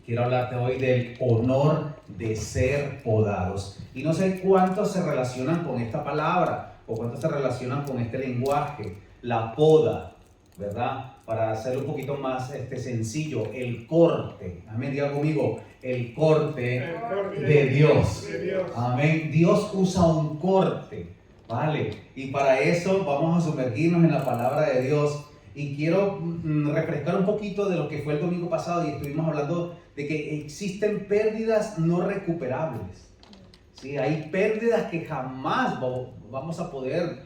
Quiero hablarte hoy del honor de ser podados. Y no sé cuántos se relacionan con esta palabra o cuántos se relacionan con este lenguaje, la poda, ¿verdad? Para hacerlo un poquito más sencillo, el corte. Amén, diga conmigo, el corte de Dios. Amén, Dios usa un corte, ¿vale? Y para eso vamos a sumergirnos en la palabra de Dios. Y quiero refrescar un poquito de lo que fue el domingo pasado y estuvimos hablando de que existen pérdidas no recuperables. ¿Sí? Hay pérdidas que jamás vamos a poder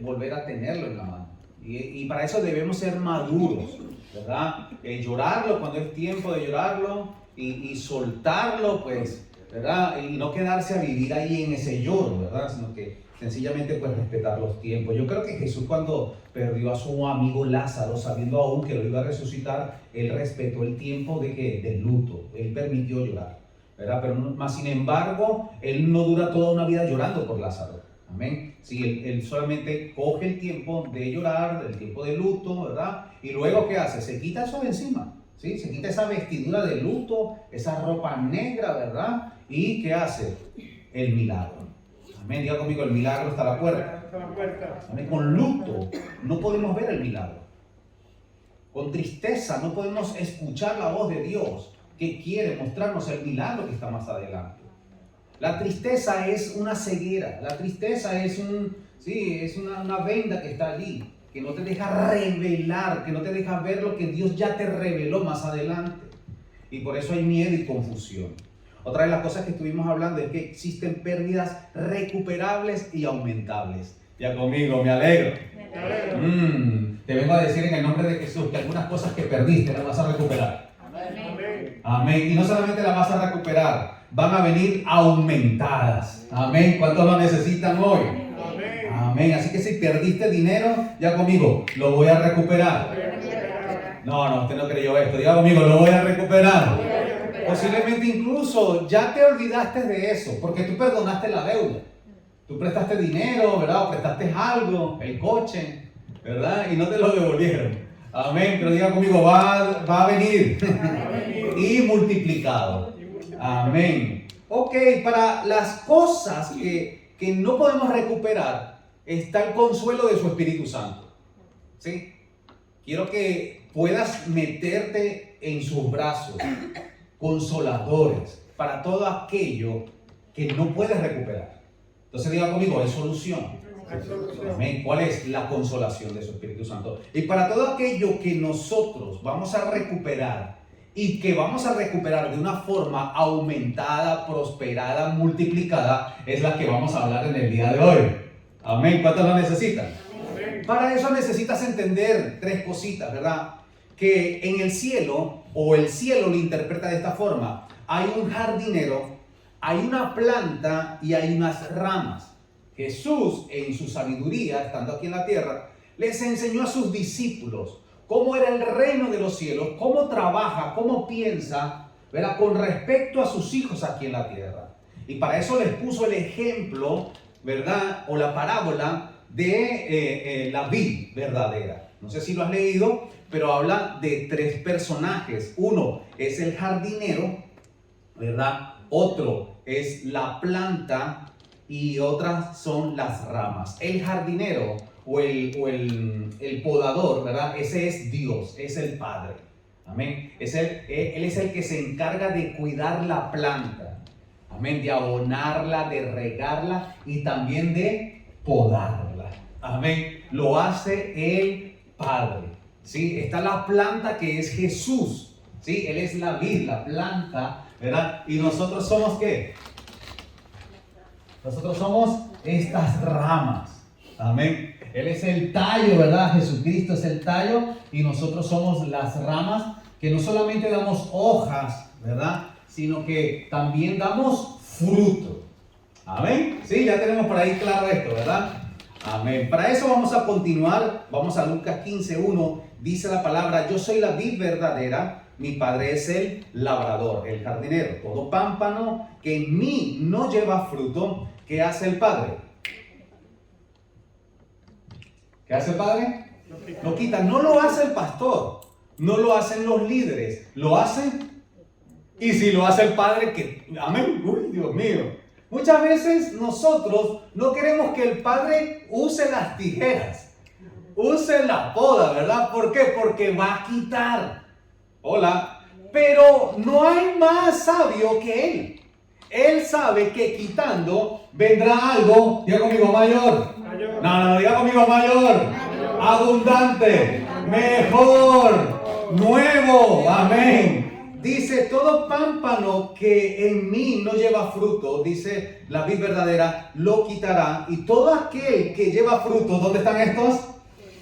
volver a tenerlo en la mano. Y para eso debemos ser maduros, ¿verdad? Llorarlo cuando es tiempo de llorarlo y soltarlo, pues, ¿verdad? Y no quedarse a vivir ahí en ese lloro, ¿verdad? Sino que sencillamente pues respetar los tiempos. Yo creo que Jesús, cuando perdió a su amigo Lázaro, sabiendo aún que lo iba a resucitar, él respetó el tiempo del luto. Él permitió llorar, ¿verdad? Pero más sin embargo, él no dura toda una vida llorando por Lázaro. Amén. Sí, él solamente coge el tiempo de llorar, el tiempo de luto, ¿verdad? Y luego, ¿qué hace? Se quita eso de encima, ¿sí? Se quita esa vestidura de luto, esa ropa negra, ¿verdad? ¿Y qué hace? El milagro. Amén, diga conmigo, el milagro está a la puerta. Amén. Con luto no podemos ver el milagro. Con tristeza no podemos escuchar la voz de Dios que quiere mostrarnos el milagro que está más adelante. La tristeza es una ceguera. La tristeza es una venda que está allí, que no te deja revelar, que no te deja ver lo que Dios ya te reveló más adelante. Y por eso hay miedo y confusión. Otra de las cosas que estuvimos hablando es que existen pérdidas recuperables y aumentables. Ya conmigo, me alegro. Te vengo a decir en el nombre de Jesús que algunas cosas que perdiste las vas a recuperar. Amén. Amén. Y no solamente las vas a recuperar, van a venir aumentadas. Amén. ¿Cuántos lo necesitan hoy? Amén. Amén. Así que si perdiste dinero, ya conmigo, lo voy a recuperar. No, usted no creyó esto. Diga conmigo, lo voy a recuperar. Posiblemente incluso ya te olvidaste de eso, porque tú perdonaste la deuda. Tú prestaste dinero, ¿verdad? O prestaste algo, el coche, ¿verdad? Y no te lo devolvieron. Amén. Pero diga conmigo, va a venir. Y multiplicado. Amén. Ok, para las cosas que no podemos recuperar, está el consuelo de su Espíritu Santo. ¿Sí? Quiero que puedas meterte en sus brazos, consoladores, para todo aquello que no puedes recuperar. Entonces diga conmigo, hay solución. Amén. ¿Cuál es la consolación de su Espíritu Santo? Y para todo aquello que nosotros vamos a recuperar y que vamos a recuperar de una forma aumentada, prosperada, multiplicada, es la que vamos a hablar en el día de hoy. Amén. ¿Cuántos lo necesitan? Amén. Para eso necesitas entender tres cositas, ¿verdad? Que en el cielo, o el cielo lo interpreta de esta forma: hay un jardinero, hay una planta y hay unas ramas. Jesús, en su sabiduría, estando aquí en la tierra, les enseñó a sus discípulos cómo era el reino de los cielos, cómo trabaja, cómo piensa, ¿verdad?, con respecto a sus hijos aquí en la tierra. Y para eso les puso el ejemplo, ¿verdad?, o la parábola de la vid verdadera. No sé si lo has leído, pero habla de tres personajes. Uno es el jardinero, ¿verdad? Otro es la planta y otras son las ramas. El jardinero o el podador, ¿verdad? Ese es Dios, es el Padre. Amén. Él es el que se encarga de cuidar la planta. Amén. De abonarla, de regarla y también de podarla. Amén. Lo hace el Padre. ¿Sí? Está la planta, que es Jesús. ¿Sí? Él es la vid, la planta, ¿verdad? Y nosotros somos ¿qué? Nosotros somos estas ramas. Amén. Él es el tallo, ¿verdad? Jesucristo es el tallo y nosotros somos las ramas, que no solamente damos hojas, ¿verdad?, sino que también damos fruto. Amén. Sí, ya tenemos por ahí claro esto, ¿verdad? Amén. Para eso vamos a continuar. Vamos a Lucas 15:1. Dice la palabra: yo soy la vid verdadera, mi padre es el labrador, el jardinero. Todo pámpano que en mí no lleva fruto, ¿qué hace el padre? ¿Qué hace el padre? Lo quita. No lo hace el pastor, no lo hacen los líderes, lo hace Y si lo hace el Padre, que, amén, uy, Dios mío. Muchas veces nosotros no queremos que el Padre use las tijeras, use la poda, ¿verdad? ¿Por qué? Porque va a quitar. Hola. Pero no hay más sabio que Él. Él sabe que quitando vendrá algo, diga conmigo, mayor. No, diga conmigo, mayor. Abundante, mejor, nuevo, amén. Dice, todo pámpano que en mí no lleva fruto, dice la vid verdadera, lo quitará. Y todo aquel que lleva fruto, ¿dónde están estos?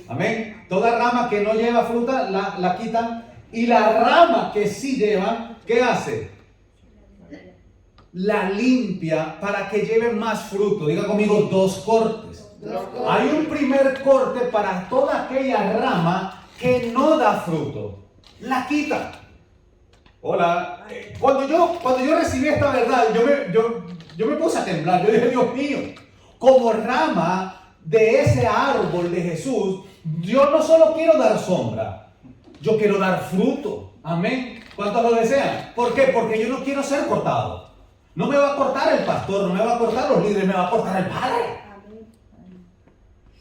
Amén. Toda rama que no lleva fruta, la quitan. Y la rama que sí lleva, ¿qué hace? La limpia para que lleve más fruto. Diga conmigo, 2 cortes. Hay un primer corte para toda aquella rama que no da fruto. La quita. Hola. Cuando yo recibí esta verdad, yo me puse a temblar. Yo dije, Dios mío, como rama de ese árbol de Jesús, yo no solo quiero dar sombra, yo quiero dar fruto. Amén. ¿Cuántos lo desean? ¿Por qué? Porque yo no quiero ser cortado. No me va a cortar el pastor, no me va a cortar los líderes, me va a cortar el Padre.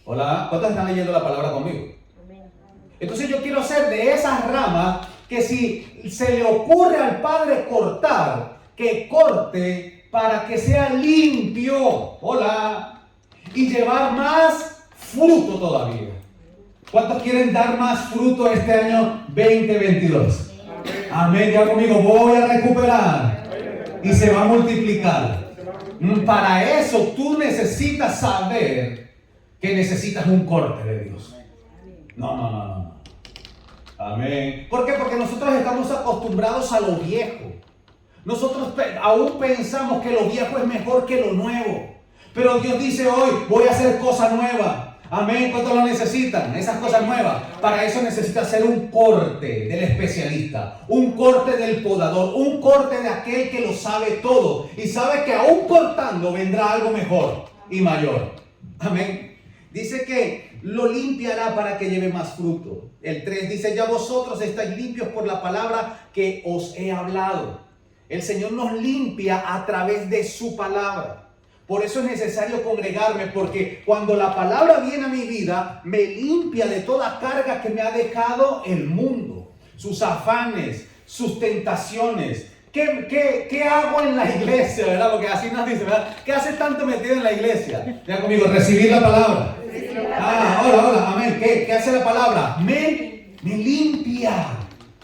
Hola, ¿cuántos están leyendo la palabra conmigo? Entonces yo quiero ser de esas ramas que si se le ocurre al Padre cortar, que corte para que sea limpio. Hola. Y llevar más fruto todavía. ¿Cuántos quieren dar más fruto este año 2022? Amén, ya conmigo, voy a recuperar. Y se va a multiplicar. Para eso tú necesitas saber que necesitas un corte de Dios. No. Amén. ¿Por qué? Porque nosotros estamos acostumbrados a lo viejo. Nosotros aún pensamos que lo viejo es mejor que lo nuevo. Pero Dios dice hoy, voy a hacer cosas nuevas. Amén. ¿Cuántos lo necesitan? Esas cosas nuevas. Para eso necesita hacer un corte del especialista, un corte del podador, un corte de aquel que lo sabe todo y sabe que aún cortando vendrá algo mejor y mayor. Amén. Dice que lo limpiará para que lleve más fruto. El 3 dice, ya vosotros estáis limpios por la palabra que os he hablado. El Señor nos limpia a través de su palabra. Por eso es necesario congregarme, porque cuando la palabra viene a mi vida, me limpia de toda carga que me ha dejado el mundo, sus afanes, sus tentaciones. ¿Qué hago en la iglesia, verdad? Porque así nos dice, ¿verdad? ¿Qué haces tanto metido en la iglesia? Ya conmigo, recibir la palabra. Hola, amén. ¿Qué hace la palabra? Me limpia.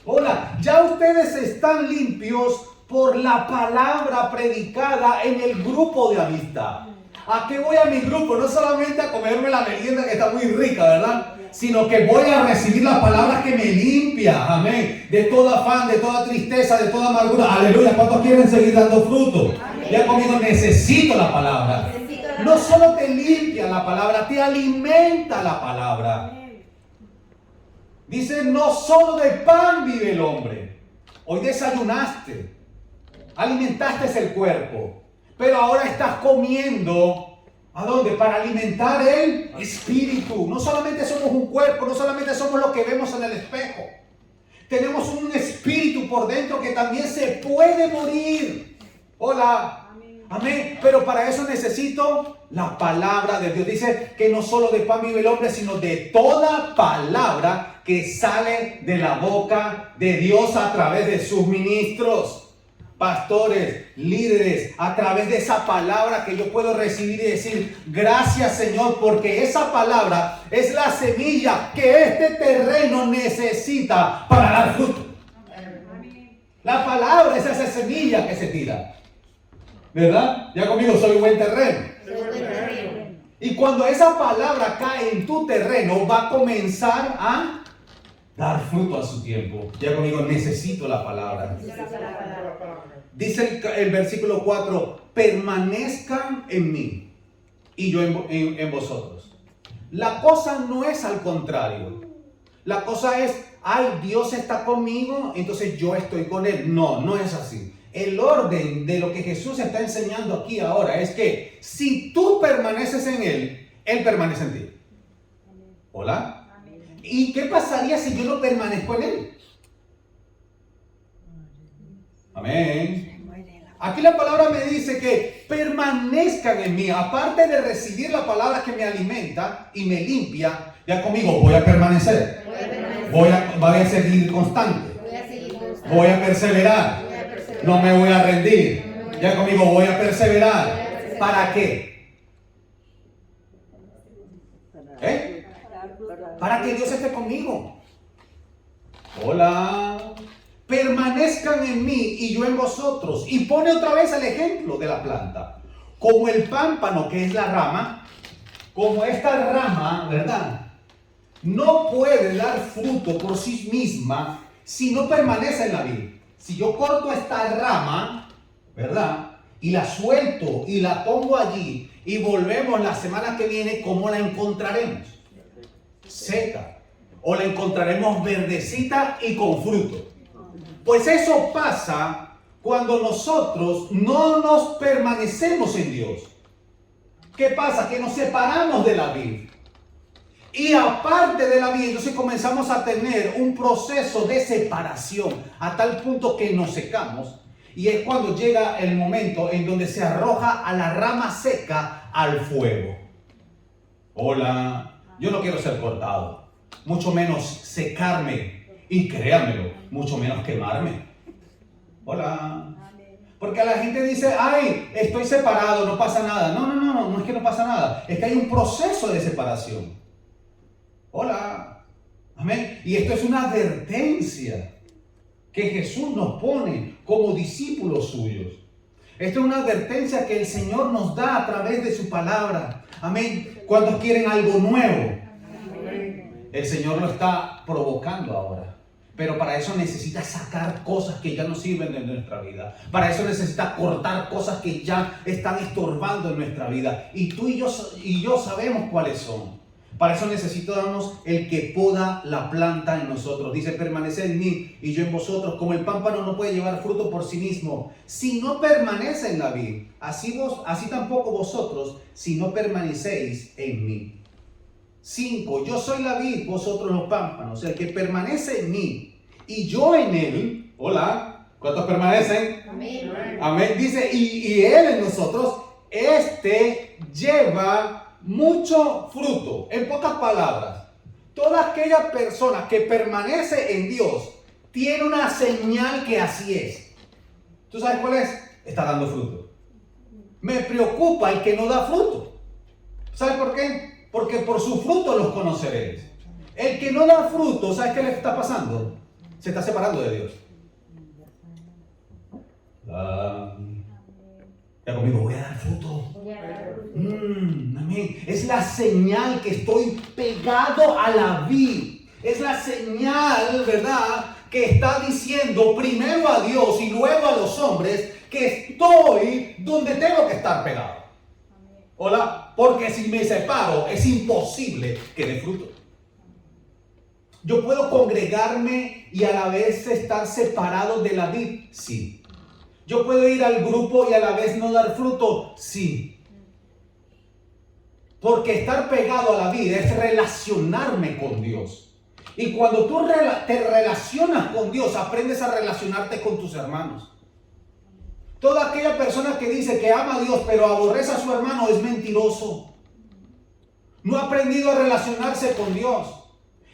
Hola, ya ustedes están limpios por la palabra predicada en el grupo de amistad. ¿A qué voy a mi grupo? No solamente a comerme la merienda que está muy rica, ¿verdad? Sino que voy a recibir la palabra que me limpia, amén, de todo afán, de toda tristeza, de toda amargura. Aleluya. ¿Cuántos quieren seguir dando fruto? Ya conmigo, necesito la palabra. No solo te limpia la palabra, te alimenta la palabra. Dice, no solo de pan vive el hombre. Hoy desayunaste, alimentaste el cuerpo, pero ahora estás comiendo. ¿A dónde? Para alimentar el espíritu. No solamente somos un cuerpo, no solamente somos lo que vemos en el espejo. Tenemos un espíritu por dentro que también se puede morir. Hola. Amén. Pero para eso necesito la palabra de Dios. Dice que no solo de pan vive el hombre, sino de toda palabra que sale de la boca de Dios a través de sus ministros, pastores, líderes, a través de esa palabra que yo puedo recibir y decir, gracias Señor, porque esa palabra es la semilla que este terreno necesita para dar fruto. La palabra es esa semilla que se tira, ¿verdad? Ya conmigo, soy buen terreno. Y cuando esa palabra cae en tu terreno, va a comenzar a dar fruto a su tiempo. Ya conmigo, necesito la palabra. Dice el versículo 4, permanezcan en mí y yo en vosotros. La cosa no es al contrario. La cosa es, ay, Dios está conmigo, entonces yo estoy con Él. No es así. El orden de lo que Jesús está enseñando aquí ahora es que si tú permaneces en Él, Él permanece en ti. ¿Hola? ¿Y qué pasaría si yo no permanezco en Él? Amén. Aquí la palabra me dice que permanezcan en mí. Aparte de recibir la palabra que me alimenta y me limpia, ya conmigo voy a permanecer. Voy a seguir constante. Voy a perseverar. No me voy a rendir. Ya conmigo voy a perseverar. ¿Para qué? Para que Dios esté conmigo. Hola. Permanezcan en mí y yo en vosotros. Y pone otra vez el ejemplo de la planta. Como el pámpano, que es la rama, como esta rama, ¿verdad? No puede dar fruto por sí misma si no permanece en la vid. Si yo corto esta rama, ¿verdad? Y la suelto y la pongo allí y volvemos la semana que viene, ¿cómo la encontraremos? Seca. O la encontraremos verdecita y con fruto. Pues eso pasa cuando nosotros no nos permanecemos en Dios. ¿Qué pasa? Que nos separamos de la vid. Y aparte de la vid, entonces comenzamos a tener un proceso de separación a tal punto que nos secamos. Y es cuando llega el momento en donde se arroja a la rama seca al fuego. Hola, yo no quiero ser cortado, mucho menos secarme. Y créanmelo, mucho menos quemarme. Hola. Porque la gente dice, ay, estoy separado, no pasa nada. No es que no pasa nada. Es que hay un proceso de separación. Hola. Amén. Y esto es una advertencia que Jesús nos pone como discípulos suyos. Esto es una advertencia que el Señor nos da a través de su palabra. Amén. Cuando quieren algo nuevo, el Señor lo está provocando ahora. Pero para eso necesita sacar cosas que ya no sirven de nuestra vida. Para eso necesita cortar cosas que ya están estorbando en nuestra vida. Y tú y yo sabemos cuáles son. Para eso necesitamos el que poda la planta en nosotros. Dice, permaneced en mí y yo en vosotros. Como el pámpano no puede llevar fruto por sí mismo, si no permanece en la vid, así tampoco vosotros, si no permanecéis en mí. 5. Yo soy la vid, vosotros los pámpanos. El que permanece en mí y yo en él. Hola, ¿cuántos permanecen? Amén. Amén. Dice, y él en nosotros, lleva mucho fruto. En pocas palabras, toda aquella persona que permanece en Dios tiene una señal que así es. ¿Tú sabes cuál es? Está dando fruto. Me preocupa el que no da fruto. ¿Sabes por qué? Porque por su fruto los conoceréis. El que no da fruto, ¿sabes qué le está pasando? Se está separando de Dios. Ya conmigo, voy a dar fruto. Amén. Es la señal que estoy pegado a la vid. Es la señal, ¿verdad? Que está diciendo primero a Dios y luego a los hombres que estoy donde tengo que estar pegado. Hola, porque si me separo es imposible que dé fruto. ¿Yo puedo congregarme y a la vez estar separado de la vid? Sí. ¿Yo puedo ir al grupo y a la vez no dar fruto? Sí. Porque estar pegado a la vid es relacionarme con Dios. Y cuando tú te relacionas con Dios, aprendes a relacionarte con tus hermanos. Toda aquella persona que dice que ama a Dios pero aborrece a su hermano es mentiroso. No ha aprendido a relacionarse con Dios.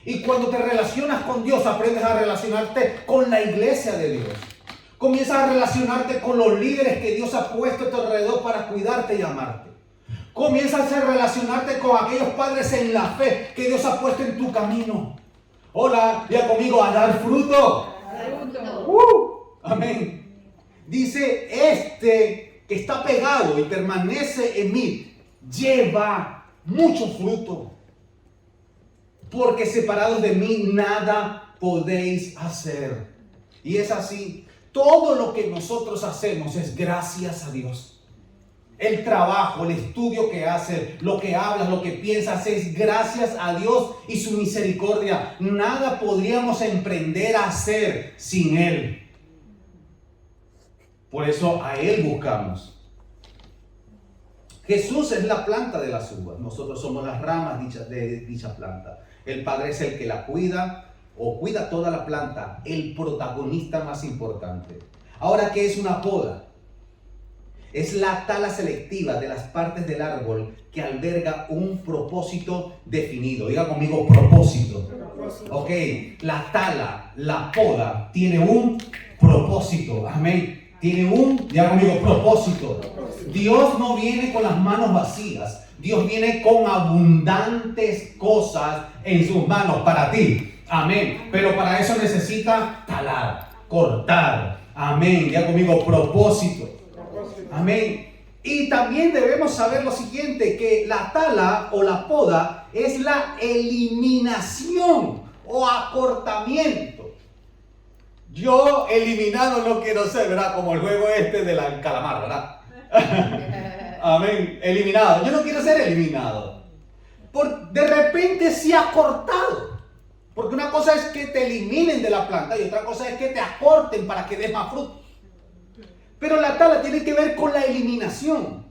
Y cuando te relacionas con Dios, aprendes a relacionarte con la iglesia de Dios. Comienzas a relacionarte con los líderes que Dios ha puesto a tu alrededor para cuidarte y amarte. Comienzas a relacionarte con aquellos padres en la fe que Dios ha puesto en tu camino. Hola, ya conmigo, a dar fruto. Amén. Dice, que está pegado y permanece en mí, lleva mucho fruto. Porque separados de mí nada podéis hacer. Y es así. Todo lo que nosotros hacemos es gracias a Dios. El trabajo, el estudio que haces, lo que hablas, lo que piensas es gracias a Dios y su misericordia. Nada podríamos emprender a hacer sin Él. Por eso a Él buscamos. Jesús es la planta de las uvas. Nosotros somos las ramas de dicha planta. El Padre es el que la cuida o cuida toda la planta. El protagonista más importante. Ahora, ¿qué es una poda? Es la tala selectiva de las partes del árbol que alberga un propósito definido. Diga conmigo, propósito. Ok, la tala, la poda, tiene un propósito. Amén. Tiene un, diga conmigo, propósito. Dios no viene con las manos vacías. Dios viene con abundantes cosas en sus manos para ti. Amén. Pero para eso necesita talar, cortar. Amén. Diga conmigo, propósito. Amén. Y también debemos saber lo siguiente, que la tala o la poda es la eliminación o acortamiento. Yo eliminado no quiero ser, ¿verdad? Como el juego este del calamar, ¿verdad? Amén. Eliminado. Yo no quiero ser eliminado. De repente se ha cortado. Porque una cosa es que te eliminen de la planta y otra cosa es que te acorten para que des más fruto. Pero la tala tiene que ver con la eliminación,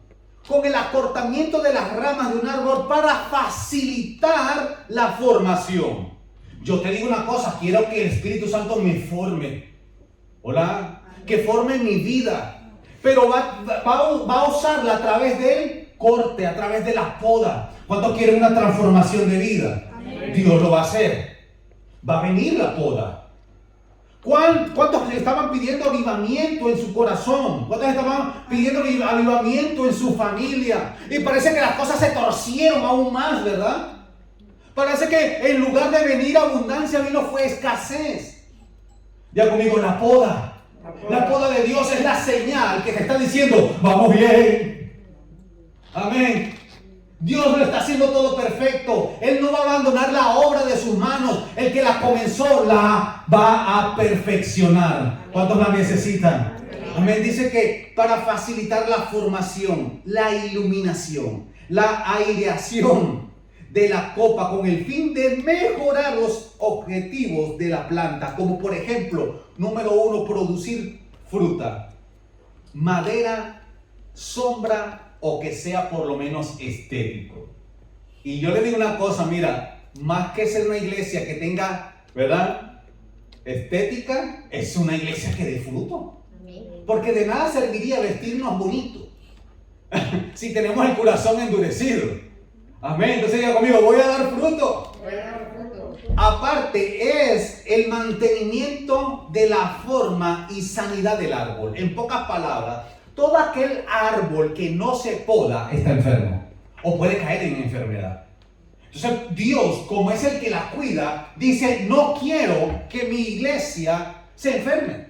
con el acortamiento de las ramas de un árbol para facilitar la formación. Yo te digo una cosa, quiero que el Espíritu Santo me forme. Hola, que forme mi vida. Pero va a usarla a través del corte, a través de la poda. ¿Cuántos quieren una transformación de vida? Amén. Dios lo va a hacer. Va a venir la poda. ¿Cuántos estaban pidiendo avivamiento en su corazón? ¿Cuántos estaban pidiendo avivamiento en su familia? Y parece que las cosas se torcieron aún más, ¿verdad? Parece que en lugar de venir abundancia, fue escasez. Ya conmigo, la poda. La poda de Dios es la señal que te está diciendo, vamos bien. Amén. Dios lo está haciendo todo perfecto. Él no va a abandonar la obra de sus manos. El que la comenzó la va a perfeccionar. ¿Cuántos la necesitan? Amén. Dice que para facilitar la formación, la iluminación, la aireación de la copa con el fin de mejorar los objetivos de la planta, como por ejemplo, número 1, producir fruta, madera, sombra, o que sea por lo menos estético. Y yo le digo una cosa, mira, más que ser una iglesia que tenga, ¿verdad?, estética, es una iglesia que dé fruto. Porque de nada serviría vestirnos bonito si tenemos el corazón endurecido. Amén. Entonces diga conmigo, voy a dar fruto. Aparte es el mantenimiento de la forma y sanidad del árbol. En pocas palabras, todo aquel árbol que no se poda está enfermo o puede caer en enfermedad. Entonces Dios, como es el que la cuida, dice, no quiero que mi iglesia se enferme.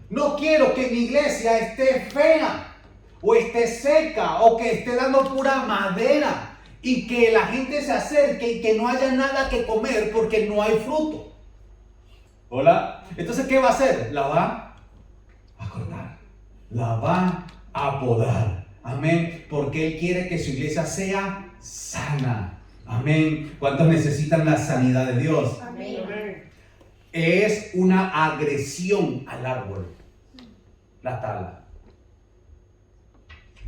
No quiero que mi iglesia esté fea o esté seca o que esté dando pura madera y que la gente se acerque y que no haya nada que comer porque no hay fruto. ¿Hola? Entonces, ¿qué va a hacer? La va a cortar. La va a podar. Amén. Porque Él quiere que su iglesia sea sana. Amén. ¿Cuántos necesitan la sanidad de Dios? Amén. Es una agresión al árbol, la tala.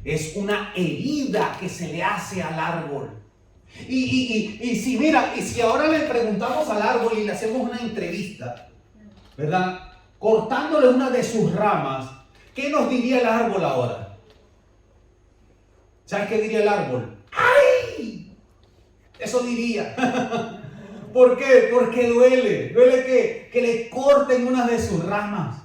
Es una herida que se le hace al árbol. Y si mira, y si ahora le preguntamos al árbol y le hacemos una entrevista, ¿verdad? Cortándole una de sus ramas, ¿qué nos diría el árbol ahora? ¿Sabes qué diría el árbol? ¡Ay! Eso diría. ¿Por qué? Porque duele. Duele que le corten una de sus ramas.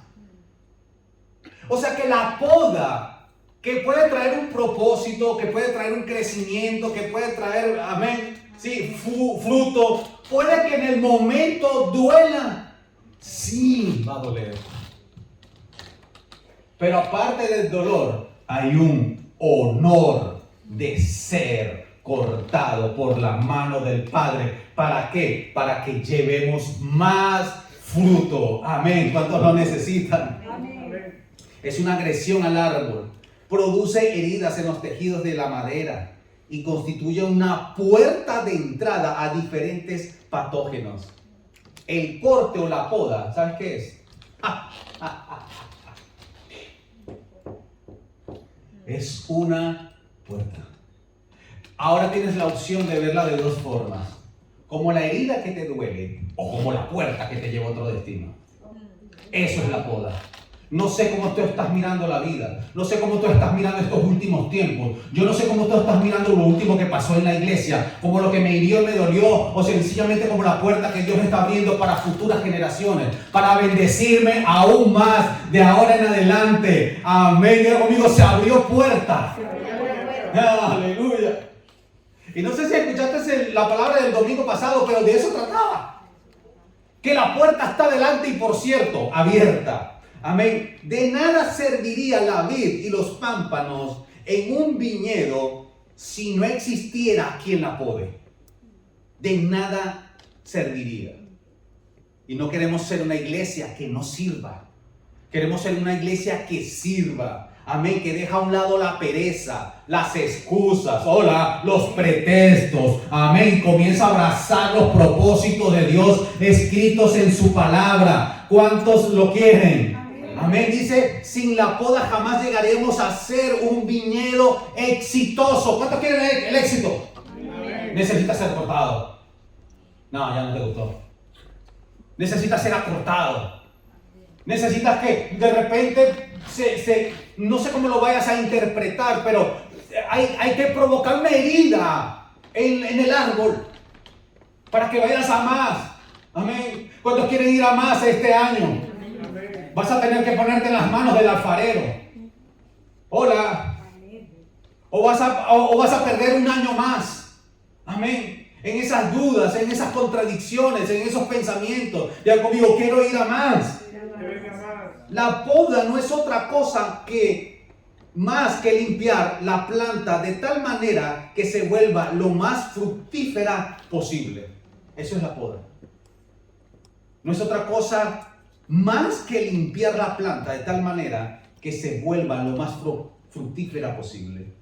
O sea que la poda, que puede traer un propósito, que puede traer un crecimiento, que puede traer, amén, sí, fruto, puede que en el momento duela. Sí, va a doler. Pero aparte del dolor, hay un honor de ser cortado por la mano del Padre. ¿Para qué? Para que llevemos más fruto. Amén. ¿Cuántos lo necesitan? Amén. Es una agresión al árbol. Produce heridas en los tejidos de la madera y constituye una puerta de entrada a diferentes patógenos. El corte o la poda, ¿sabes qué es? Es una puerta. Ahora tienes la opción de verla de dos formas. Como la herida que te duele o como la puerta que te lleva a otro destino. Eso es la poda. No sé cómo tú estás mirando la vida. No sé cómo tú estás mirando estos últimos tiempos. Yo no sé cómo tú estás mirando lo último que pasó en la iglesia. Como lo que me hirió y me dolió. O sencillamente como la puerta que Dios está abriendo para futuras generaciones. Para bendecirme aún más de ahora en adelante. Amén. Diga conmigo, se abrió puerta. Aleluya. Y no sé si escuchaste la palabra del domingo pasado, pero de eso trataba. Que la puerta está delante y, por cierto, abierta. Amén. De nada serviría la vid y los pámpanos en un viñedo si no existiera quien la pode. De nada serviría. Y no queremos ser una iglesia que no sirva. Queremos ser una iglesia que sirva. Amén, que deja a un lado la pereza, las excusas, los pretextos. Amén, comienza a abrazar los propósitos de Dios escritos en su palabra. ¿Cuántos lo quieren? Amén, dice, sin la poda jamás llegaremos a ser un viñedo exitoso. ¿Cuántos quieren el éxito? Amén. Necesitas ser cortado. No, ya no te gustó. Necesitas ser acortado. Necesitas que de repente no sé cómo lo vayas a interpretar, pero hay que provocar una herida en el árbol para que vayas a más. Amén. ¿Cuántos quieren ir a más este año? Vas a tener que ponerte en las manos del alfarero. Hola. O vas a perder un año más. Amén. En esas dudas, en esas contradicciones, en esos pensamientos. Ya conmigo, quiero ir a más. La poda no es otra cosa más que limpiar la planta de tal manera que se vuelva lo más fructífera posible. Eso es la poda. No es otra cosa más que limpiar la planta de tal manera que se vuelva lo más fructífera posible.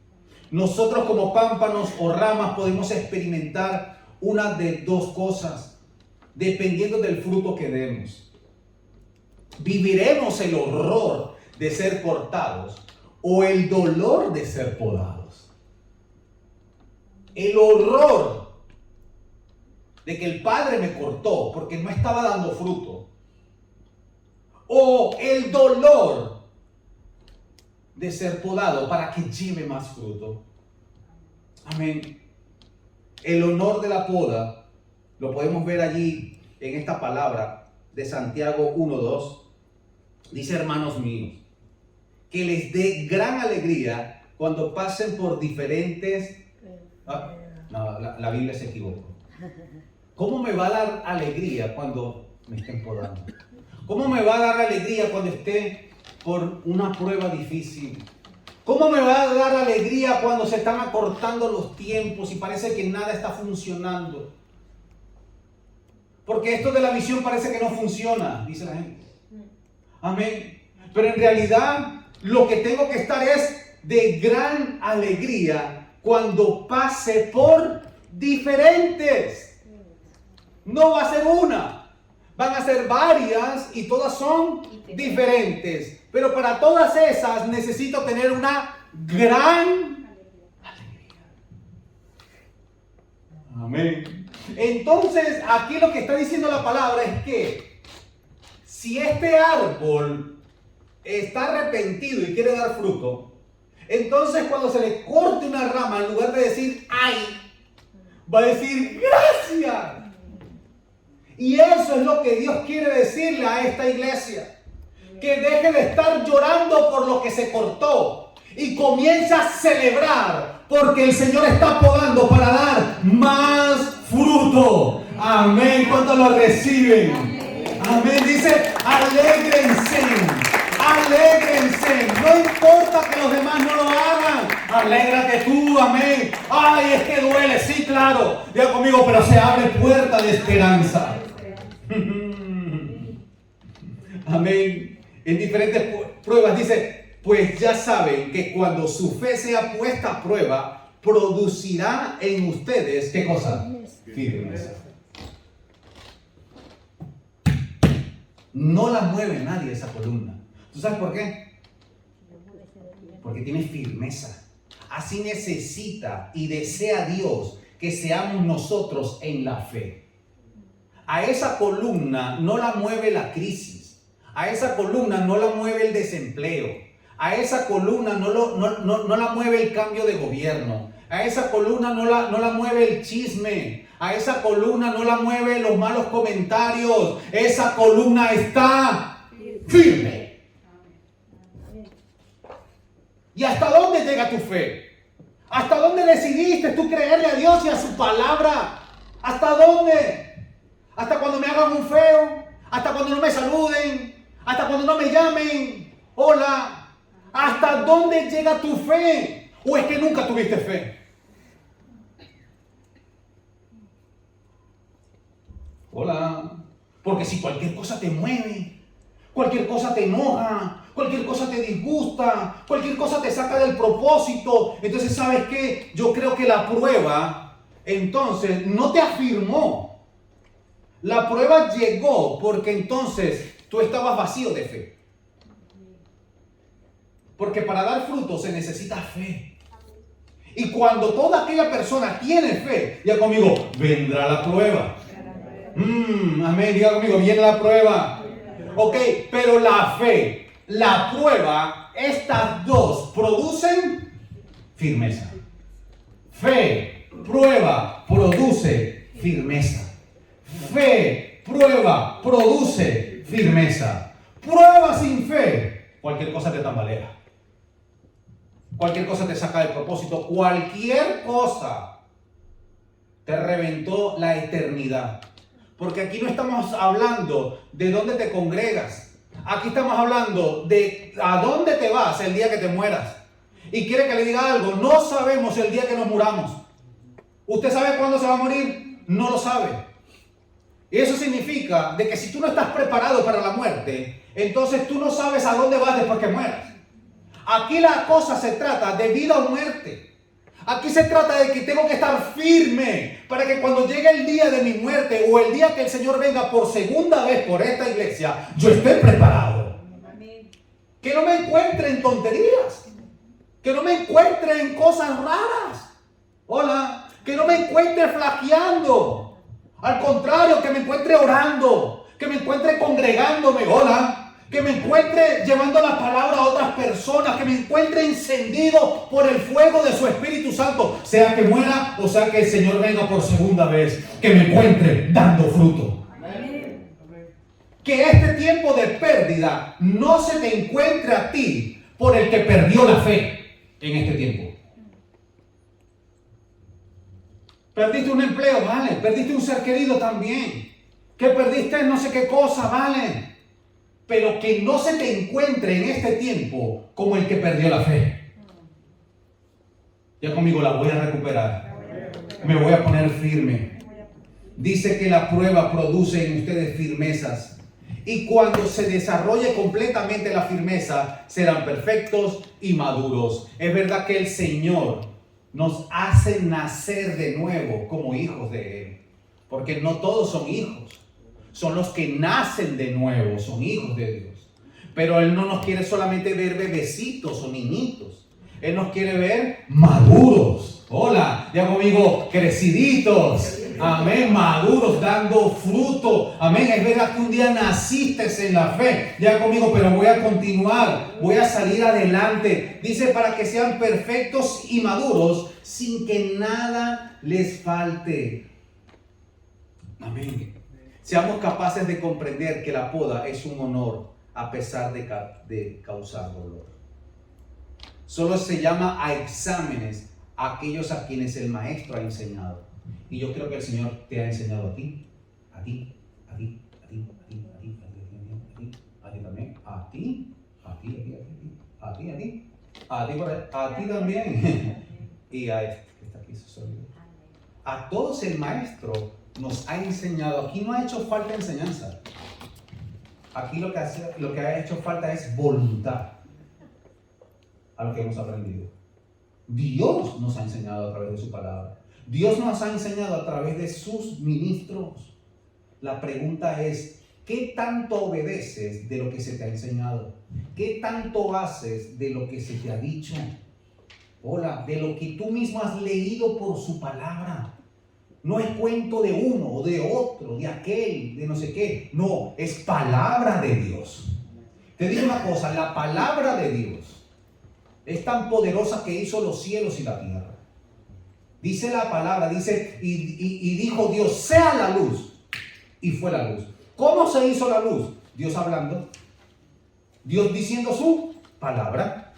Nosotros como pámpanos o ramas podemos experimentar una de dos cosas, dependiendo del fruto que demos. Viviremos el horror de ser cortados o el dolor de ser podados. El horror de que el Padre me cortó porque no estaba dando fruto. O el dolor de ser podado para que lleve más fruto. Amén. El honor de la poda lo podemos ver allí en esta palabra de Santiago 1:2. Dice, hermanos míos, que les dé gran alegría cuando pasen por diferentes... la Biblia se equivocó. ¿Cómo me va a dar alegría cuando me estén podando? ¿Cómo me va a dar alegría cuando esté por una prueba difícil? ¿Cómo me va a dar alegría cuando se están acortando los tiempos y parece que nada está funcionando? Porque esto de la visión parece que no funciona, dice la gente. Amén. Pero en realidad lo que tengo que estar es de gran alegría cuando pase por diferentes. No va a ser una. Van a ser varias y todas son diferentes. Pero para todas esas necesito tener una gran alegría. Amén. Entonces, aquí lo que está diciendo la palabra es que si este árbol está arrepentido y quiere dar fruto, entonces cuando se le corte una rama, en lugar de decir ¡ay!, va a decir ¡gracias! Y eso es lo que Dios quiere decirle a esta iglesia. Que deje de estar llorando por lo que se cortó y comience a celebrar porque el Señor está podando para dar más fruto. Amén. ¿Cuántos lo reciben? Amén. Dice, alégrense. Alégrense. No importa que los demás no lo hagan. Alégrate tú. Amén. Ay, es que duele. Sí, claro. Diga conmigo, pero se abre puerta de esperanza. Amén. En diferentes pruebas dice, pues ya saben que cuando su fe sea puesta a prueba, producirá en ustedes, ¿qué cosa? Firmeza. No la mueve nadie esa columna. ¿Tú sabes por qué? Porque tiene firmeza. Así necesita y desea Dios que seamos nosotros en la fe. A esa columna no la mueve la crisis. A esa columna no la mueve el desempleo. A esa columna no la mueve el cambio de gobierno. A esa columna no la mueve el chisme. A esa columna no la mueve los malos comentarios. Esa columna está firme. ¿Y hasta dónde llega tu fe? ¿Hasta dónde decidiste tú creerle a Dios y a su palabra? ¿Hasta dónde? ¿Hasta cuando me hagan un feo? ¿Hasta cuando no me saluden? ¿Hasta cuando no me llamen? Hola. ¿Hasta dónde llega tu fe? ¿O es que nunca tuviste fe? Hola. Porque si cualquier cosa te mueve, cualquier cosa te enoja, cualquier cosa te disgusta, cualquier cosa te saca del propósito, entonces ¿sabes qué? Yo creo que la prueba entonces no te afirmó. La prueba llegó porque entonces tú estabas vacío de fe. Porque para dar fruto se necesita fe. Y cuando toda aquella persona tiene fe, diga conmigo, vendrá la prueba. Amén, diga conmigo, viene la prueba. Ok, pero la fe, la prueba, estas dos producen firmeza. Fe, prueba, produce firmeza. Fe, prueba, produce firmeza. Prueba sin fe, cualquier cosa te tambalea. Cualquier cosa te saca del propósito. Cualquier cosa te reventó la eternidad. Porque aquí no estamos hablando de dónde te congregas. Aquí estamos hablando de a dónde te vas el día que te mueras. Y quiere que le diga algo. No sabemos el día que nos muramos. ¿Usted sabe cuándo se va a morir? No lo sabe. Y eso significa de que si tú no estás preparado para la muerte, entonces tú no sabes a dónde vas después que mueras. Aquí la cosa se trata de vida o muerte. Aquí se trata de que tengo que estar firme para que cuando llegue el día de mi muerte o el día que el Señor venga por segunda vez por esta iglesia, yo esté preparado. Que no me encuentre en tonterías. Que no me encuentre en cosas raras. Hola. Que no me encuentre flaqueando. Al contrario, que me encuentre orando. Que me encuentre congregándome. Hola. Que me encuentre llevando la palabra a otras personas, que me encuentre encendido por el fuego de su Espíritu Santo, sea que muera o sea que el Señor venga por segunda vez, que me encuentre dando fruto. Amén. Que este tiempo de pérdida no se te encuentre a ti por el que perdió la fe en este tiempo. Perdiste un empleo, vale, perdiste un ser querido también, que perdiste no sé qué cosa, vale. Pero que no se te encuentre en este tiempo como el que perdió la fe. Ya conmigo, la voy a recuperar. Me voy a poner firme. Dice que la prueba produce en ustedes firmezas. Y cuando se desarrolle completamente la firmeza, serán perfectos y maduros. Es verdad que el Señor nos hace nacer de nuevo como hijos de Él. Porque no todos son hijos. Son los que nacen de nuevo, son hijos de Dios. Pero Él no nos quiere solamente ver bebecitos o niñitos. Él nos quiere ver maduros. Hola, ya conmigo, creciditos. Amén, maduros, dando fruto. Amén, es verdad que un día naciste en la fe. Ya conmigo, pero voy a continuar. Voy a salir adelante. Dice para que sean perfectos y maduros sin que nada les falte. Amén. Seamos capaces de comprender que la poda es un honor a pesar de causar dolor. Solo se llama a exámenes a aquellos a quienes el maestro ha enseñado. Y yo creo que el Señor te ha enseñado a ti, a ti, a ti, a ti, a ti, a ti, a ti, a ti, a ti también, a ti, a ti, a ti, a ti, a ti, a ti también. Y a este que está aquí, a todos el maestro nos ha enseñado. Aquí no ha hecho falta enseñanza. Aquí lo que ha hecho falta es voluntad a lo que hemos aprendido. Dios nos ha enseñado a través de su palabra. Dios nos ha enseñado a través de sus ministros. La pregunta es, ¿qué tanto obedeces de lo que se te ha enseñado? ¿Qué tanto haces de lo que se te ha dicho? Hola, de lo que tú mismo has leído por su palabra. No es cuento de uno o de otro, de aquel, de no sé qué. No, es palabra de Dios. Te digo una cosa, la palabra de Dios es tan poderosa que hizo los cielos y la tierra. Dice la palabra, dice, y dijo Dios, sea la luz, y fue la luz. ¿Cómo se hizo la luz? Dios hablando, Dios diciendo su palabra.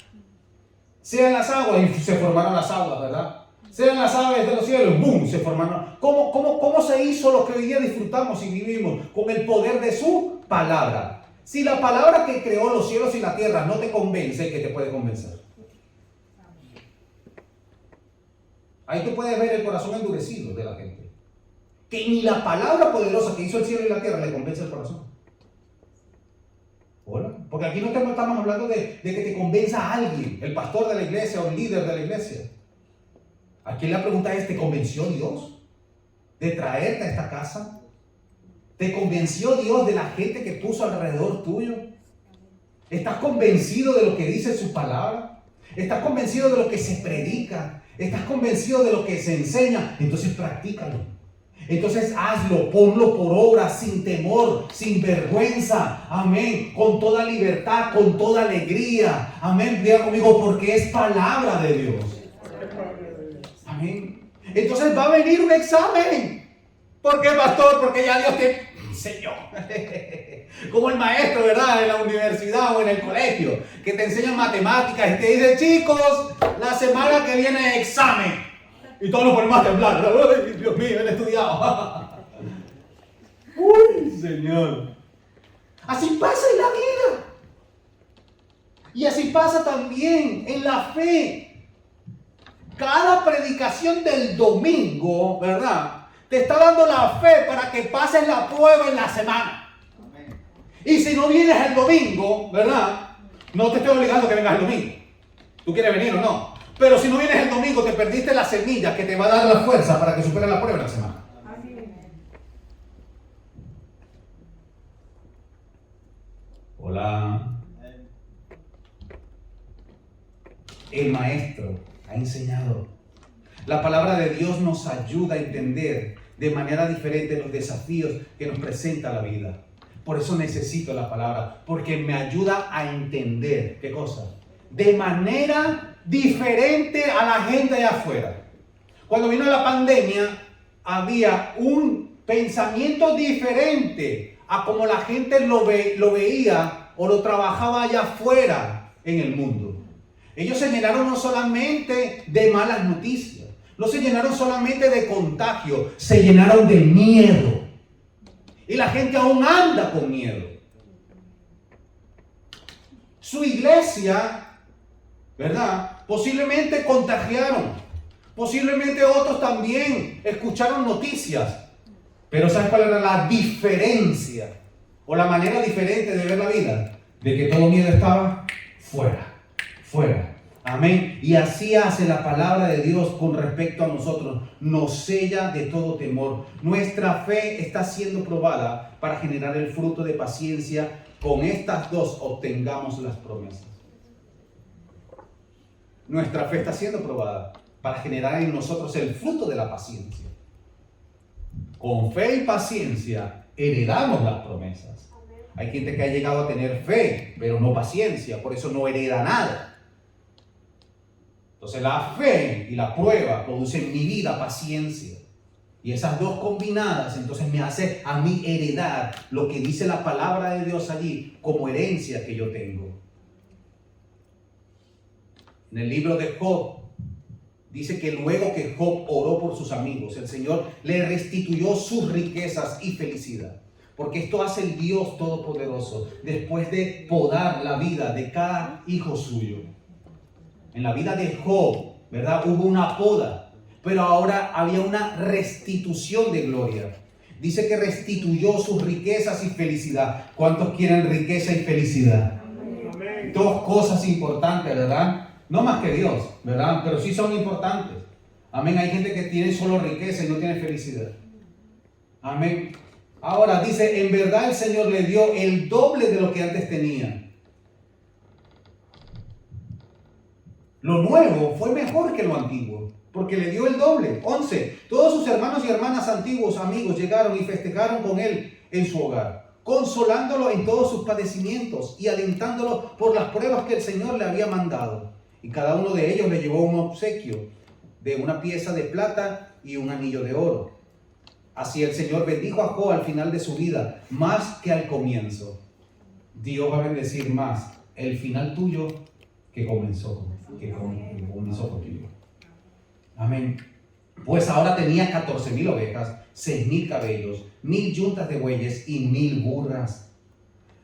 Sean las aguas, y se formaron las aguas, ¿verdad? Sean las aves de los cielos, ¡boom!, se formaron. ¿Cómo se hizo lo que hoy día disfrutamos y vivimos? Con el poder de su palabra. Si la palabra que creó los cielos y la tierra no te convence, ¿qué te puede convencer? Ahí tú puedes ver el corazón endurecido de la gente. Que ni la palabra poderosa que hizo el cielo y la tierra le convence el corazón. ¿Hola? Porque aquí no estamos hablando de que te convenza a alguien, el pastor de la iglesia o el líder de la iglesia. Aquí la pregunta es, ¿te convenció Dios de traerte a esta casa? ¿Te convenció Dios de la gente que puso alrededor tuyo? ¿Estás convencido de lo que dice su palabra? ¿Estás convencido de lo que se predica? ¿Estás convencido de lo que se enseña? Entonces practícalo. Entonces hazlo, ponlo por obra, sin temor, sin vergüenza. Amén. Con toda libertad, con toda alegría. Amén. Diga conmigo, porque es palabra de Dios. Amén. Entonces va a venir un examen. ¿Por qué, pastor? Porque ya Dios te enseñó. Como el maestro, ¿verdad? En la universidad o en el colegio, que te enseñan matemáticas y te dice, chicos, la semana que viene examen. Y todos nos ponemos a temblar. ¡Ay, Dios mío, he estudiado! ¡Uy, Señor! Así pasa en la vida. Y así pasa también en la fe. Cada predicación del domingo, ¿verdad?, te está dando la fe para que pases la prueba en la semana. Y si no vienes el domingo, ¿verdad?, no te estoy obligando a que vengas el domingo. ¿Tú quieres venir o no? Pero si no vienes el domingo, te perdiste la semilla que te va a dar la fuerza para que superes la prueba en la semana. Hola. El maestro ha enseñado. La palabra de Dios nos ayuda a entender de manera diferente los desafíos que nos presenta la vida. Por eso necesito la palabra, porque me ayuda a entender, ¿qué cosa? De manera diferente a la gente allá afuera. Cuando vino la pandemia, había un pensamiento diferente a como la gente lo veía o lo trabajaba allá afuera en el mundo. Ellos se llenaron no solamente de malas noticias, no se llenaron solamente de contagio, se llenaron de miedo. Y la gente aún anda con miedo. Su iglesia, ¿verdad?, posiblemente contagiaron. Posiblemente otros también escucharon noticias. Pero ¿sabes cuál era la diferencia? O la manera diferente de ver la vida. De que todo miedo estaba fuera. Fuera. Amén. Y así hace la palabra de Dios con respecto a nosotros. Nos sella de todo temor. Nuestra fe está siendo probada para generar el fruto de paciencia. Con estas dos obtengamos las promesas. Nuestra fe está siendo probada para generar en nosotros el fruto de la paciencia. Con fe y paciencia heredamos las promesas. Hay gente que ha llegado a tener fe, pero no paciencia, por eso no hereda nada. Entonces la fe y la prueba producen en mi vida paciencia. Y esas dos combinadas entonces me hace a mí heredar lo que dice la palabra de Dios allí como herencia que yo tengo. En el libro de Job dice que luego que Job oró por sus amigos, el Señor le restituyó sus riquezas y felicidad. Porque esto hace el Dios Todopoderoso después de podar la vida de cada hijo suyo. En la vida de Job, ¿verdad?, hubo una poda, pero ahora había una restitución de gloria. Dice que restituyó sus riquezas y felicidad. ¿Cuántos quieren riqueza y felicidad? Amén. Dos cosas importantes, ¿verdad? No más que Dios, ¿verdad? Pero sí son importantes. Amén. Hay gente que tiene solo riqueza y no tiene felicidad. Amén. Ahora dice, en verdad el Señor le dio el doble de lo que antes tenía. Lo nuevo fue mejor que lo antiguo, porque le dio el doble. 11. Todos sus hermanos y hermanas antiguos, amigos, llegaron y festejaron con él en su hogar. consolándolo en todos sus padecimientos y alentándolo por las pruebas que el Señor le había mandado. Y cada uno de ellos le llevó un obsequio de una pieza de plata y un anillo de oro. Así el Señor bendijo a Job al final de su vida, más que al comienzo. Dios va a bendecir más el final tuyo que comenzó contigo. Amén. Pues ahora tenía 14,000 ovejas, 6,000 caballos, 1,000 yuntas de bueyes y 1,000 burras.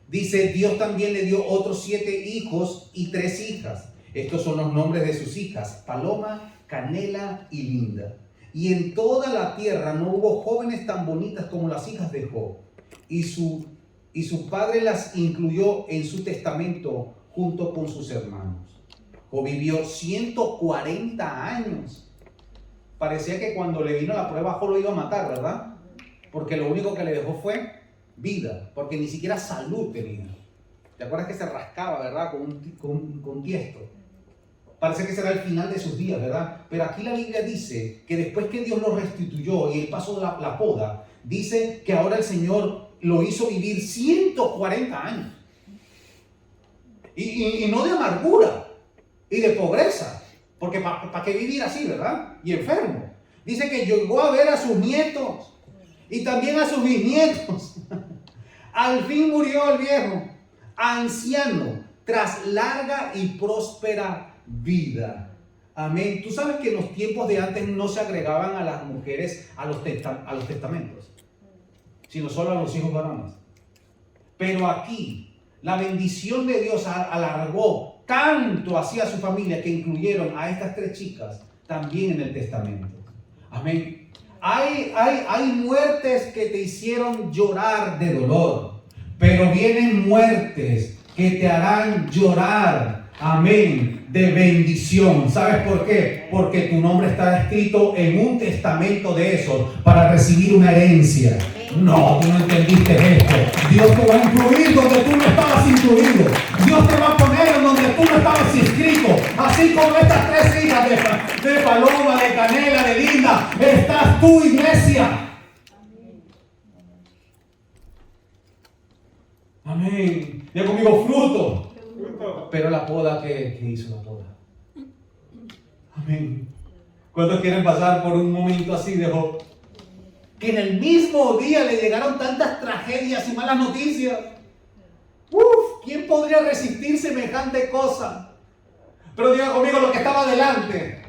Dice, Dios también le dio otros 7 hijos y 3 hijas. Estos son los nombres de sus hijas: Paloma, Canela y Linda. Y en toda la tierra no hubo jóvenes tan bonitas como las hijas de Job. Y su padre las incluyó en su testamento junto con sus hermanos. Job vivió 140 años. Parecía que cuando le vino la prueba Job lo iba a matar, ¿verdad? Porque lo único que le dejó fue vida, porque ni siquiera salud tenía. ¿Te acuerdas que se rascaba, verdad? Con tiesto. Parece que será el final de sus días, ¿verdad? Pero aquí la Biblia dice que después que Dios lo restituyó y él pasó la poda, dice que ahora el Señor lo hizo vivir 140 años. Y no de amargura y de pobreza, porque ¿para qué vivir así, verdad? Y enfermo. Dice que llegó a ver a sus nietos y también a sus bisnietos. Al fin murió el viejo, anciano, tras larga y próspera vida. Amén. Tú sabes que en los tiempos de antes no se agregaban a las mujeres a los testamentos, sino solo a los hijos varones. Pero aquí la bendición de Dios alargó tanto hacia su familia que incluyeron a estas 3 chicas también en el testamento. Amén. Hay muertes que te hicieron llorar de dolor, pero vienen muertes que te harán llorar, amén, de bendición. ¿Sabes por qué? Porque tu nombre está escrito en un testamento de esos para recibir una herencia. No, tú no entendiste esto. Dios te va a incluir donde tú no estabas incluido. Dios te va a poner en donde tú no estabas inscrito. Así como estas 3 hijas de Paloma, de Canela, de Linda, estás tú, iglesia. Amén. Diga conmigo, fruto. Pero la poda, ¿qué hizo la poda? Amén. ¿Cuántos quieren pasar por un momento así de Job? Que en el mismo día le llegaron tantas tragedias y malas noticias. ¿Quién podría resistir semejante cosa? Pero diga conmigo, lo que estaba delante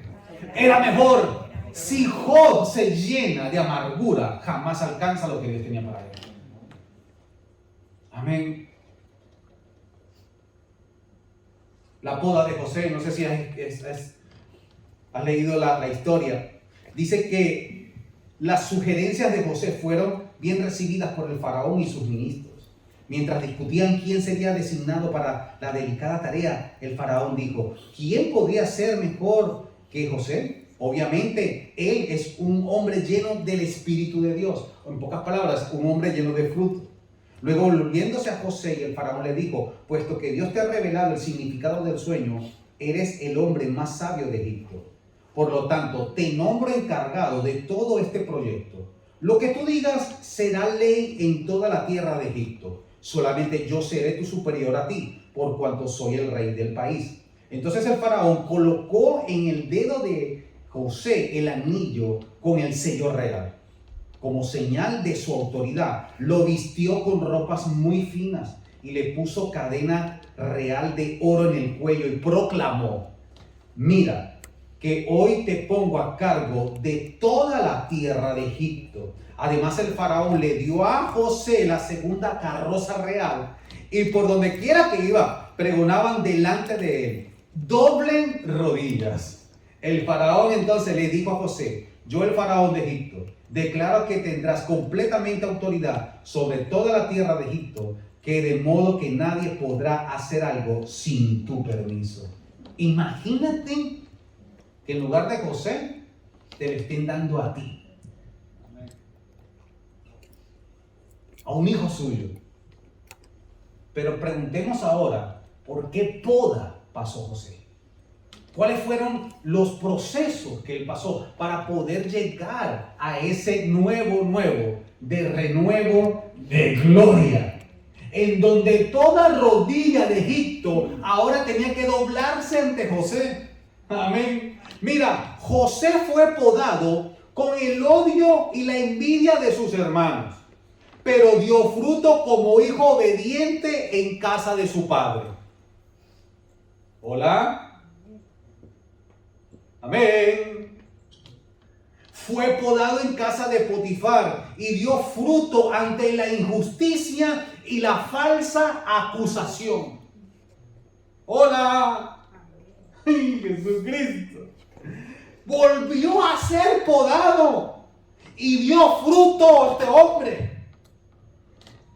era mejor. Si Job se llena de amargura, jamás alcanza lo que Dios tenía para él. Amén. La poda de José, no sé si has leído la historia. Dice que las sugerencias de José fueron bien recibidas por el faraón y sus ministros. Mientras discutían quién sería designado para la delicada tarea, el faraón dijo, ¿quién podría ser mejor que José? Obviamente, él es un hombre lleno del Espíritu de Dios. O en pocas palabras, un hombre lleno de fruto. Luego, volviéndose a José, el faraón le dijo, puesto que Dios te ha revelado el significado del sueño, eres el hombre más sabio de Egipto. Por lo tanto, te nombro encargado de todo este proyecto. Lo que tú digas será ley en toda la tierra de Egipto. Solamente yo seré tu superior a ti, por cuanto soy el rey del país. Entonces el faraón colocó en el dedo de José el anillo con el sello real. Como señal de su autoridad, lo vistió con ropas muy finas y le puso cadena real de oro en el cuello y proclamó, mira, que hoy te pongo a cargo de toda la tierra de Egipto. Además, el faraón le dio a José la segunda carroza real y por donde quiera que iba, pregonaban delante de él, doblen rodillas. El faraón entonces le dijo a José, yo el faraón de Egipto, declaro que tendrás completamente autoridad sobre toda la tierra de Egipto, que de modo que nadie podrá hacer algo sin tu permiso. Imagínate que en lugar de José, te lo estén dando a ti. A un hijo suyo. Pero preguntemos ahora, ¿por qué poda pasó José? ¿Cuáles fueron los procesos que él pasó para poder llegar a ese nuevo de renuevo de gloria? en donde toda rodilla de Egipto ahora tenía que doblarse ante José. Amén. Mira, José fue podado con el odio y la envidia de sus hermanos, pero dio fruto como hijo obediente en casa de su padre. Hola. Amén. Fue podado en casa de Potifar y dio fruto ante la injusticia y la falsa acusación. Hola. ¡Ay, Jesucristo! Volvió a ser podado y dio fruto este hombre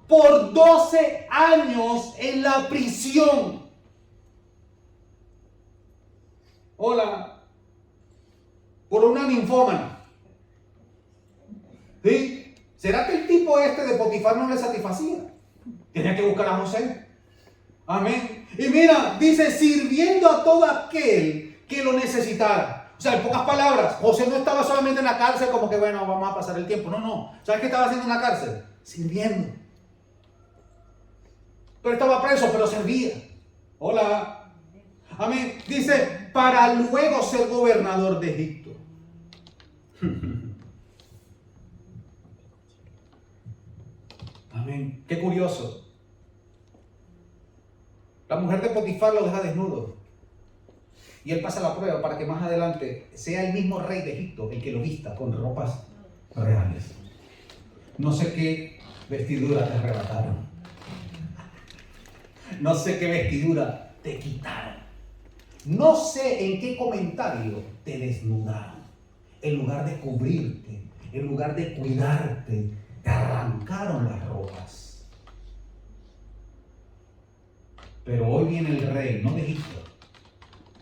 por 12 años en la prisión. Hola. Por una ninfómana. ¿Sí? ¿Será que el tipo este de Potifar no le satisfacía? Tenía que buscar a José. Amén. Y mira, dice, sirviendo a todo aquel que lo necesitara. O sea, en pocas palabras, José no estaba solamente en la cárcel como que, bueno, vamos a pasar el tiempo. No. ¿Sabes qué estaba haciendo en la cárcel? Sirviendo. Pero estaba preso, pero servía. Hola. Amén. Dice, para luego ser gobernador de Egipto. Amén. Qué curioso. La mujer de Potifar lo deja desnudo. Y él pasa la prueba para que más adelante sea el mismo rey de Egipto el que lo vista con ropas reales. No sé qué vestidura te arrebataron. No sé qué vestidura te quitaron. No sé en qué comentario te desnudaron. En lugar de cubrirte, en lugar de cuidarte, te arrancaron las ropas. Pero hoy viene el rey, no de Egipto,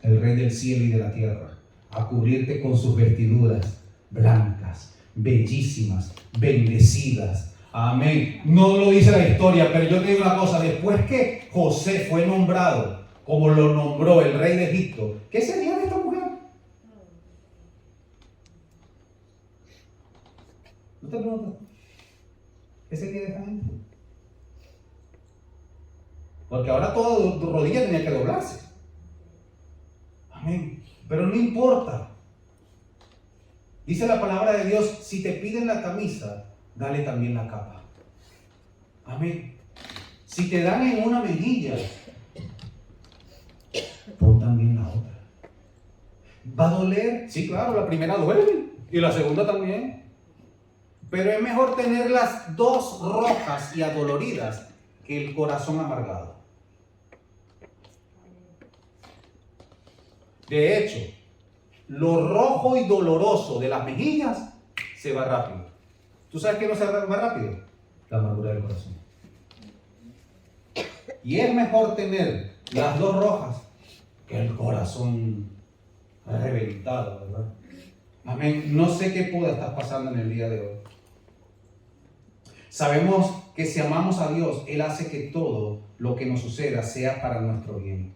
el rey del cielo y de la tierra, a cubrirte con sus vestiduras blancas, bellísimas, bendecidas. Amén. No lo dice la historia, pero yo te digo una cosa, después que José fue nombrado como lo nombró el rey de Egipto, ¿qué sería de esta mujer? ¿No te preguntas? ¿Qué sería de esta gente? Porque ahora toda tu rodilla tenía que doblarse. Amén. Pero no importa. Dice la palabra de Dios, si te piden la camisa, dale también la capa. Amén. Si te dan en una mejilla, pon también la otra. ¿Va a doler? Sí, claro, la primera duele. Y la segunda también. Pero es mejor tener las dos rojas y adoloridas que el corazón amargado. De hecho, lo rojo y doloroso de las mejillas se va rápido. ¿Tú sabes qué no se va rápido? La amargura del corazón. Y es mejor tener las dos rojas que el corazón reventado, ¿verdad? Amén. No sé qué pueda estar pasando en el día de hoy. Sabemos que si amamos a Dios, Él hace que todo lo que nos suceda sea para nuestro bien.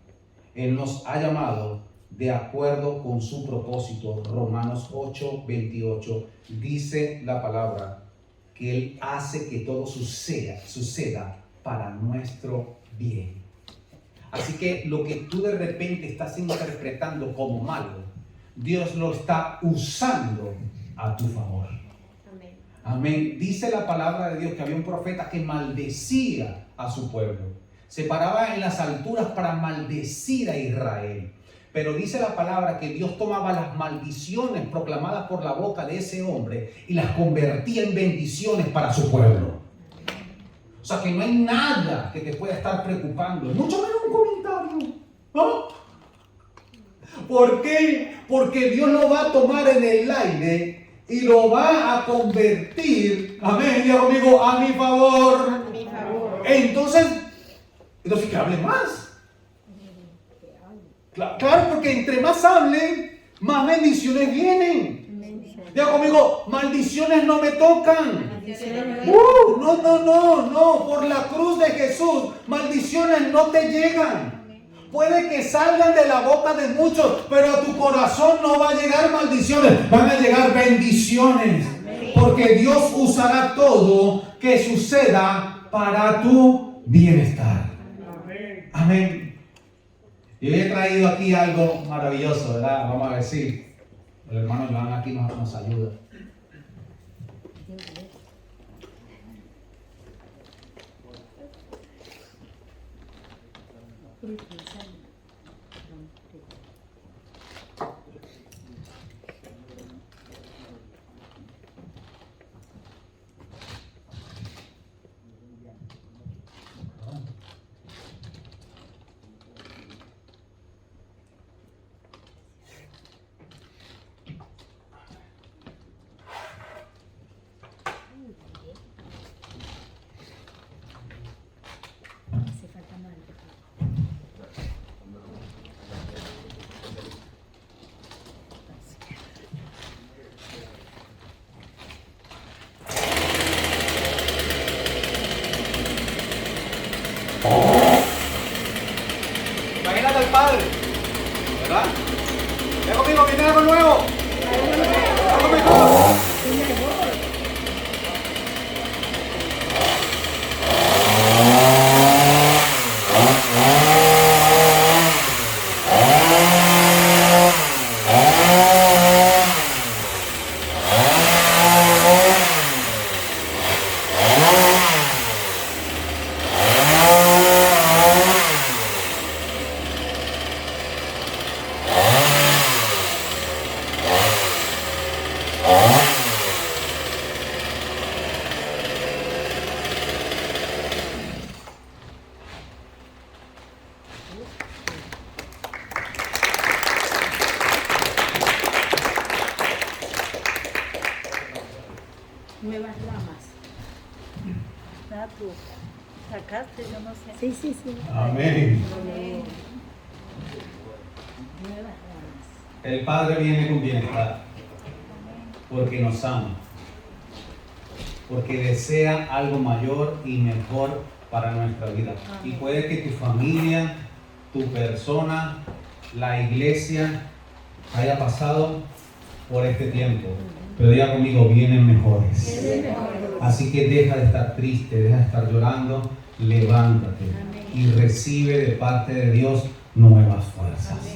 Él nos ha llamado de acuerdo con su propósito. Romanos 8:28 dice la palabra que Él hace que todo suceda para nuestro bien. Así que lo que tú de repente estás interpretando como malo, Dios lo está usando a tu favor. Amén. Amén. Dice la palabra de Dios que había un profeta que maldecía a su pueblo. Se paraba en las alturas para maldecir a Israel. Pero dice la palabra que Dios tomaba las maldiciones proclamadas por la boca de ese hombre y las convertía en bendiciones para su pueblo. O sea que no hay nada que te pueda estar preocupando, mucho menos un comentario, ¿no? ¿Por qué? Porque Dios lo va a tomar en el aire y lo va a convertir, amén, diga conmigo, a mi favor. A mi favor. Entonces que hable más. Claro, porque entre más hablen, más bendiciones vienen. Diga conmigo, maldiciones no me tocan. No, por la cruz de Jesús, maldiciones no te llegan. Puede que salgan de la boca de muchos, pero a tu corazón no va a llegar maldiciones, van a llegar bendiciones. Porque Dios usará todo que suceda para tu bienestar. Amén. Y hoy he traído aquí algo maravilloso, ¿verdad? Vamos a ver si el hermano Joan aquí nos ayuda. Imagínate al Padre, ¿verdad? Ven conmigo, viene algo nuevo. Ven conmigo. Nuevas ramas. Ah, tú sacaste, yo no sé. Sí, sí, sí. Amén. Nuevas ramas. El Padre viene con bienestar porque nos ama, porque desea algo mayor y mejor para nuestra vida. Y puede que tu familia, tu persona, la iglesia haya pasado por este tiempo, pero diga conmigo, vienen mejores. Así que deja de estar triste, deja de estar llorando, levántate y recibe de parte de Dios nuevas fuerzas.